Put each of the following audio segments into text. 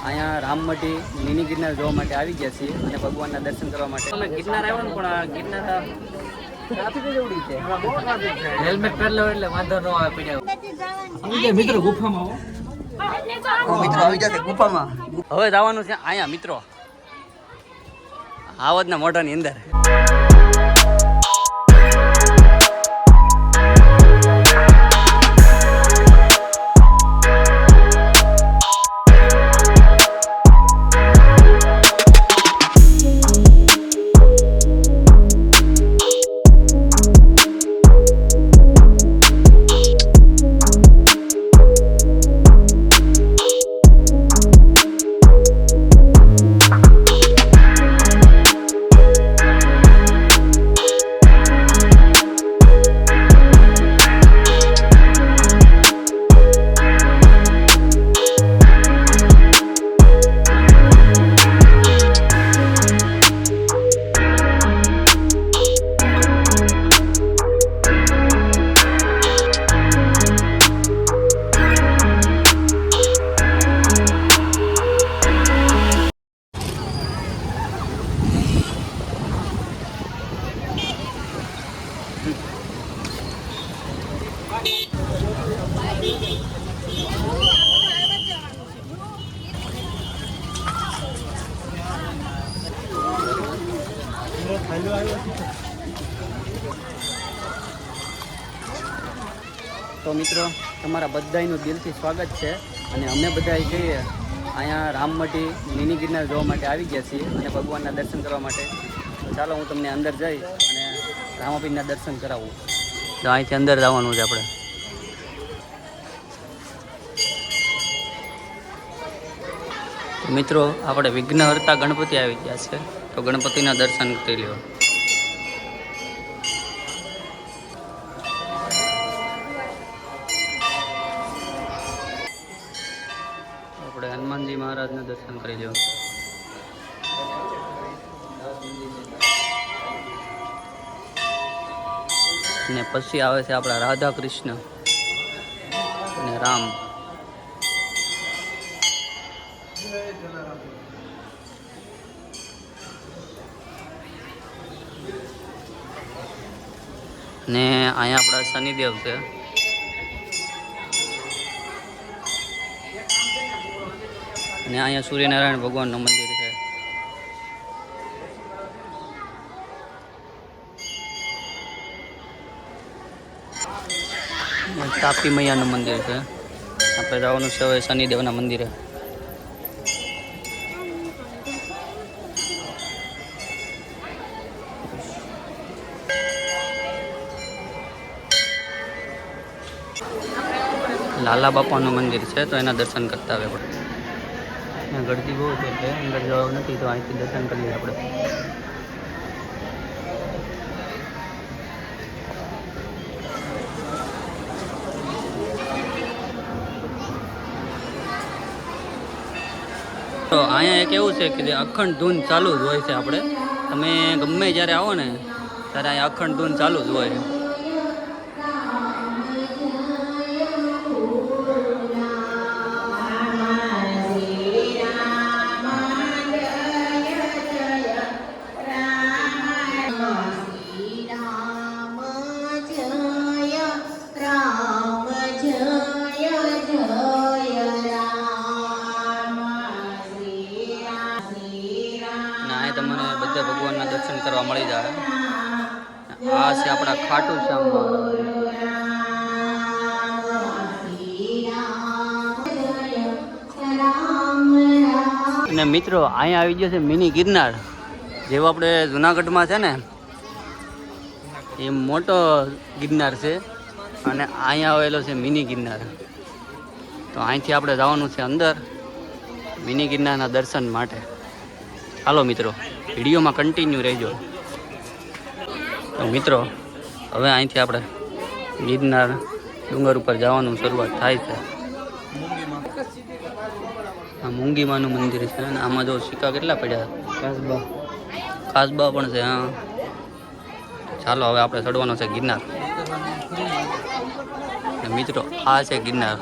અહીંયા રામમઢી મિની ગિરનાર જોવા માટે આવી ગયા છીએ અને ભગવાનના દર્શન કરવા માટે અમે ગિરનાર આવ્યો ને પણ ગિરનાર ટ્રાફિક જ એવડી છે હેલ્મેટ પહેરલો એટલે વાંધો ન આવે પીડ્યા મિત્રો ગુફામાં મિત્રો આવી જશે ગુફામાં હવે જવાનું છે અહીંયા મિત્રો આવદના મોઢાની અંદર તો મિત્રો તમારા બધાનું દિલથી સ્વાગત છે અને અમે બધા જઈએ અહીંયા રામમઢી મિની ગિરનાર જોવા માટે આવી ગયા છીએ અને ભગવાનના દર્શન કરવા માટે તો ચાલો હું તમને અંદર જઈ અને રામાપીરના દર્શન કરાવું તો અહીંથી અંદર જવાનું છે આપણે મિત્રો આપણે વિઘ્નહર્તા ગણપતિ આવી ગયા છે તો ગણપતિના દર્શન કરી લો આપણે હનુમાનજી મહારાજના દર્શન કરી લો અને પછી આવે છે આપણા રાધા કૃષ્ણ અને રામ ને અહીંયા આપણા શનિદેવ છે અને અહીંયા સૂર્યનારાયણ ભગવાનનું મંદિર છે તાપી મૈયાનું મંદિર છે આપણે જવાનું છે હવે શનિદેવના મંદિરે લાલા બાપાનું મંદિર છે તો એના દર્શન કરતા આવે આપણે અહીંયા ગળદી બહુ છે એટલે અંદર જવાનું નથી તો અહીંથી દર્શન કરી લઈએ આપણે તો અહીંયા એક એવું છે કે જે અખંડ ધૂન ચાલુ જ હોય છે આપણે તમે ગમે જ્યારે આવો ને ત્યારે અહીંયા અખંડ ધૂન ચાલુ જ હોય તમને બધા ભગવાનના દર્શન કરવા મળી જાય આ છે આપણા ખાટુ શ્યામ અને મિત્રો અહીંયા આવી ગયો છે મિની ગિરનાર જેવો આપણે જુનાગઢમાં છે ને એ મોટો ગિરનાર છે અને અહીંયા આવેલો છે મિની ગિરનાર તો અહીંથી આપણે જવાનું છે અંદર મિની ગિરનારના દર્શન માટે ચાલો મિત્રો વિડીયોમાં કન્ટિન્યુ રહેજો તો મિત્રો હવે અહીંથી આપણે ગિરનાર ડુંગર ઉપર જવાનું શરૂઆત થાય છે આ મૂંગીમાનું મંદિર છે અને આમાં જો સિક્કા કેટલા પડ્યા કાસબા પણ છે હા ચાલો હવે આપણે ચડવાનો છે ગિરનાર મિત્રો આ છે ગિરનાર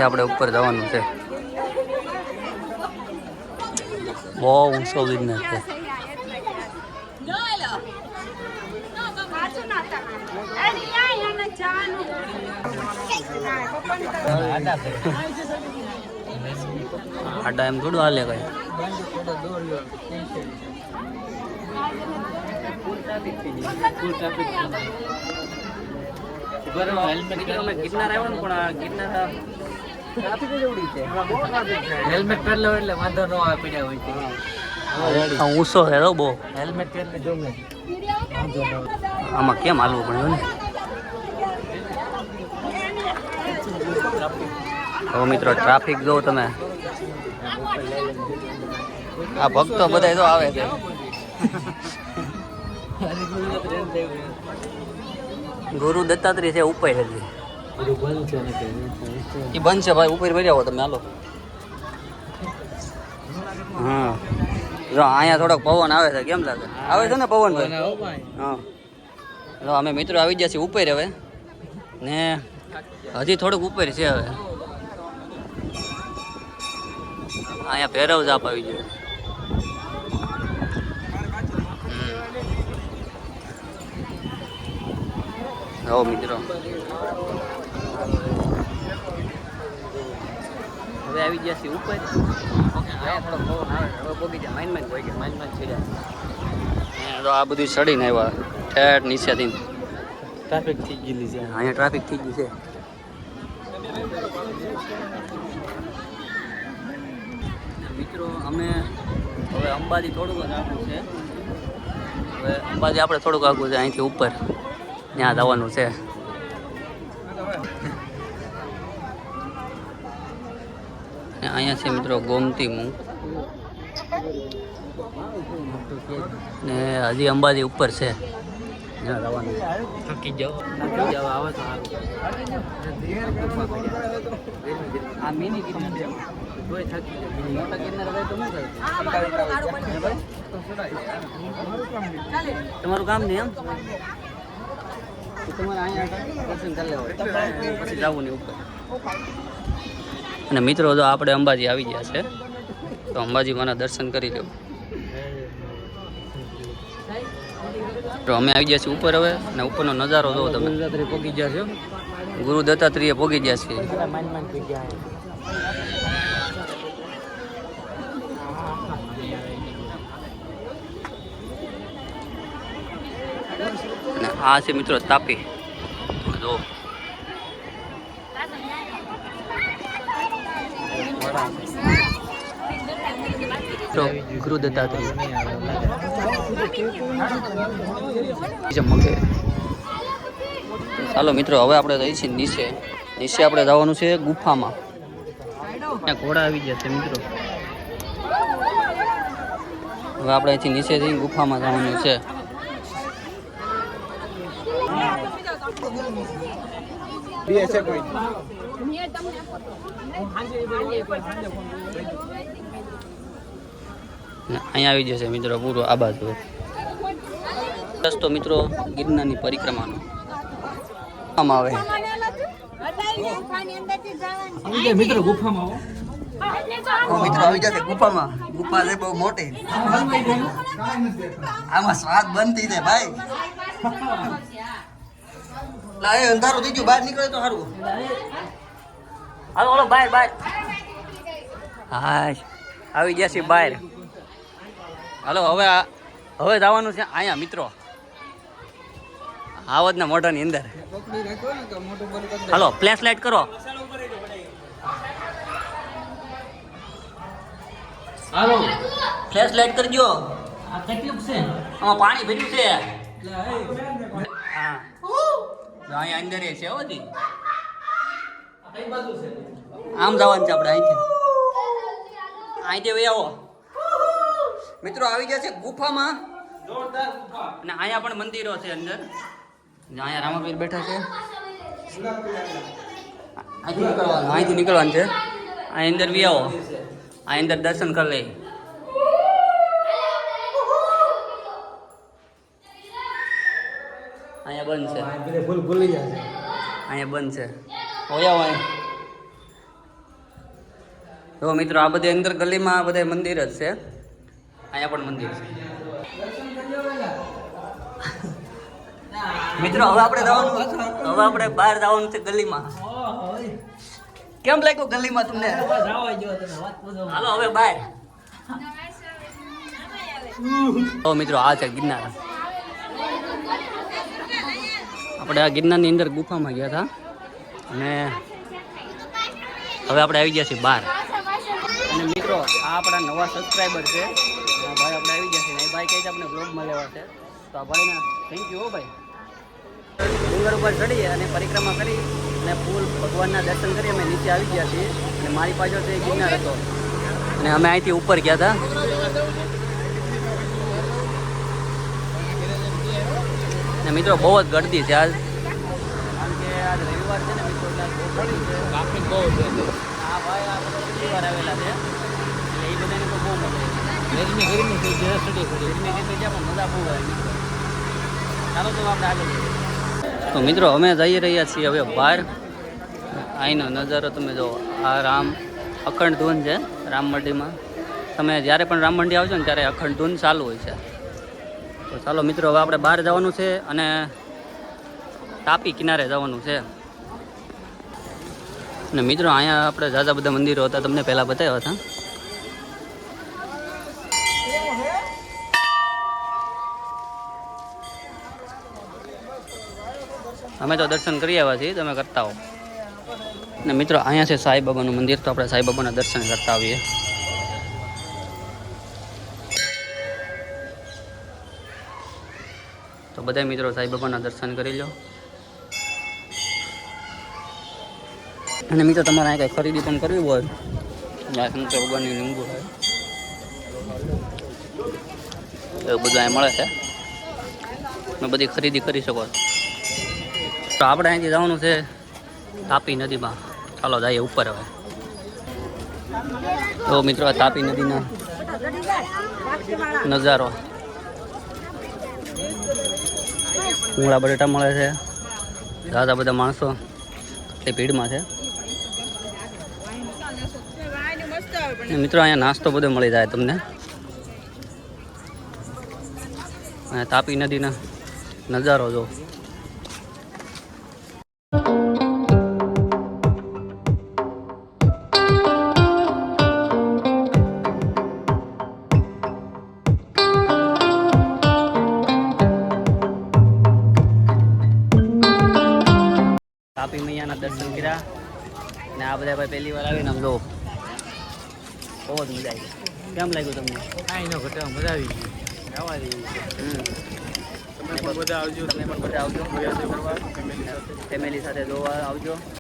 અહીંયાથી આપણે ઉપર જવાનું છે. બહુ ઊંચો ગિરનાર છે. આડા એમ થોડું હાલે કઈ. ગિરનાર આવ્યો ને પણ ગિરનાર હેલ્મેટ પહેરલો એટલે વાંધો ન આવે પીડ્યા હોય છે. ઊંચો છે બહુ. હેલ્મેટ પહેરલે જો આમાં કેમ હાલવું પડ્યું ને. હવે મિત્રો ટ્રાફિક જોવો તમે. આ ભક્તો બધા જો આવે છે. ગુરુ દત્તાત્રેય છે ઉપર હજી. એ બંધ છે ભાઈ, ઉપર ભર્યા હો તમે હાલો. હા જો અહીંયા થોડોક પવન આવે છે. કેમ લાગે? આવે છે ને પવન ભાઈ? હા જો અમે મિત્રો આવી ગયા છીએ ઉપર હવે ને હજી થોડુંક ઉપર છે હવે. અહીંયા ભૈરવ જાપ આવી ગયો. હો મિત્રો હવે આવી ગયા છીએ ઉપર. અહીંયા થોડો પવન આવે હવે પોગી જાય. માઇન હોય ગયા, માઇન થઈ જાય. તો આ બધું ચડીને આવ્યા ઠેઠ નીચેથી. ટ્રાફિક થઈ ગયેલી છે અહીંયા. ટ્રાફિક થઈ ગઈ છે. મિત્રો અમે હવે અંબાજી થોડુંક જ આગળ છે. હવે અંબાજી આપણે થોડુંક આગળ છે અહીંથી ઉપર. ત્યાં જવાનું છે. અહીંયા છે મિત્રો ગોમતી મૂંગ ને હજી અંબાજી ઉપર છે. ત્યાં જવાનું. થકી જાવ આવે તો આ મિની ગિરનાર કોઈ થકી મોટા ગિરનાર હવે તો શું થાય? તમારું કામ નહીં એમ? તમારે અહીંયા દર્શન કરી લેવા પછી જવું નહીં ઉપર. અને મિત્રો જો આપણે અંબાજી આવી ગયા છે તો અંબાજી માના દર્શન કરી લેવું. તો અમે આવી ગયા છીએ ઉપર હવે અને ઉપરનો નજારો જોવો તમે. પોગી ગયા છો ગુરુ દત્તાત્રેય પોગી ગયા છે. અને આ છે મિત્રો તાપી. જો ગુરુ દત્તાત્રેય ચાલો મિત્રો હવે આપણે જઈએ છીએ નીચે. નીચે આપણે જવાનું છે ગુફામાં. ત્યાં ઘોડા આવી ગયા છે મિત્રો. હવે આપણે અહીંથી નીચે જઈને ગુફામાં જવાનું છે. અહીંયા આવી જશે મિત્રો પૂરો આ બાજુ રસ્તો મિત્રો ગિરનારની પરિક્રમાનો આમ આવે. મિત્રો ગુફામાં મિત્રો આવી જશે ગુફામાં. ગુફા છે બહુ મોટી. આમાં સ્વાદ બનતી છે ભાઈ. અંધારું થઈ ગયું, બહાર નીકળે તો સારું. હાલો હાલો બહાર બહાર. હા આવી ગયા છીએ બહાર. હાલો હવે હવે જવાનું છે અહીંયા મિત્રો આવદના મોઢાની અંદર. હાલો ફ્લેશ લાઇટ કરો. હાલો ફ્લેશ લાઇટ કરજો. આ કેટલું છે? આમાં પાણી ભર્યું છે. હા અહીંયા અંદર છે હોતી. આમ જવાનું છે આપણે અહીંથી. અહીંથી વહી આવો મિત્રો. આવી ગયા છે ગુફામાં. અને અહીંયા પણ મંદિરો છે અંદર. અહીંયા રામાપીર બેઠા છે. અહીંથી નીકળવાનું છે. અહીં અંદર બી આવો. અહીં અંદર દર્શન કરી લઈ. અહીંયા બંધ છે. અહીંયા બંધ છે. હોય આવો તો મિત્રો આ બધી અંદર ગલીમાં આ બધા મંદિર જ છે. અહીંયા પણ મંદિર છે. મિત્રો હવે આપણે બહાર જવાનું છે ગલીમાં. કેમ લાગ્યું ગલીમાં તમને? હાલો હવે બહાર. તો મિત્રો આ છે ગિરનાર. આપણે આ ગિરનારની અંદર ગુફામાં ગયા હતા અને હવે આપણે આવી ગયા છીએ બહાર. અને મિત્રો આ આપણા નવા સબસ્ક્રાઈબર છે. ભાઈ આપણે આવી ગયા છીએ. ભાઈ કહે છે આપણે બ્લોગમાં લેવા છે. તો આ ભાઈને થેન્ક યુ. હો ભાઈ. ડુંગર ઉપર ચડી અને પરિક્રમા કરી અને ફૂલ ભગવાનના દર્શન કરી અમે નીચે આવી ગયા છીએ. અને મારી પાછળ તે ગિરનાર હતો અને અમે અહીંથી ઉપર ગયા હતા. અને મિત્રો બહુ જ ગળદી છે આજ, કારણ કે આજ રવિવાર છે ને મિત્રો, ટ્રાફિક બહુ છે. હા ભાઈ, આ બધા પહેલી વાર આવેલા છે એટલે એ બધાને તો બહુ મજા આવે. ગરમી થઈ જાય, ગરમી જેટલી છે પણ મજા બહુ આવે. ચાલો તો આપણે આગળ જઈએ. તો મિત્રો અમે જઈ રહ્યા છીએ હવે બહાર. અહીંનો નજારો તમે જુઓ. આ અખંડ ધૂન છે રામમંડીમાં. તમે જ્યારે પણ રામમંડી આવજો ને ત્યારે અખંડ ધૂન ચાલુ હોય છે. તો ચાલો મિત્રો હવે આપણે બહાર જવાનું છે અને તાપી કિનારે જવાનું છે. અને મિત્રો અહીંયા આપણે ઝાઝા બધા મંદિરો હતા, તમને પહેલાં બતાવ્યા હતા. અમે તો દર્શન કરી આવ્યા છીએ, તમે કરતા હો. અને મિત્રો અહીંયા છે સાંઈબાબાનું મંદિર, તો આપણે સાંઈબાબાના દર્શન કરતા આવીએ. તો બધા મિત્રો સાંઈબાબાના દર્શન કરી લો. અને મિત્રો તમારે અહીંયા કંઈ ખરીદી પણ કરવી હોય, આ શંકર ભગવાનની લીંબુ હોય એવું બધું અહીંયા મળે છે. તમે બધી ખરીદી કરી શકો છો. તો આપણે અહીંથી જવાનું છે તાપી નદીમાં. ચાલો જઈએ ઉપર હવે. તો મિત્રો આ તાપી નદીના નજારો. ભૂંગળા બટેટા મળે છે. દાદા બધા માણસો એ ભીડમાં છે. મિત્રો અહીંયા નાસ્તો બધો મળી જાય તમને. અને તાપી નદીના નજારો જો. તાપી મૈયાના દર્શન કર્યા અને આ બધા ભાઈ પહેલી વાર આવીને આમ જો બહુ જ મજા આવી. કેમ લાગ્યું તમને? કાંઈ ન ઘટે, મજા આવી ગઈ. આવવા દેવી. તમે પણ બધા આવજો. ફેમિલી સાથે જોવા આવજો.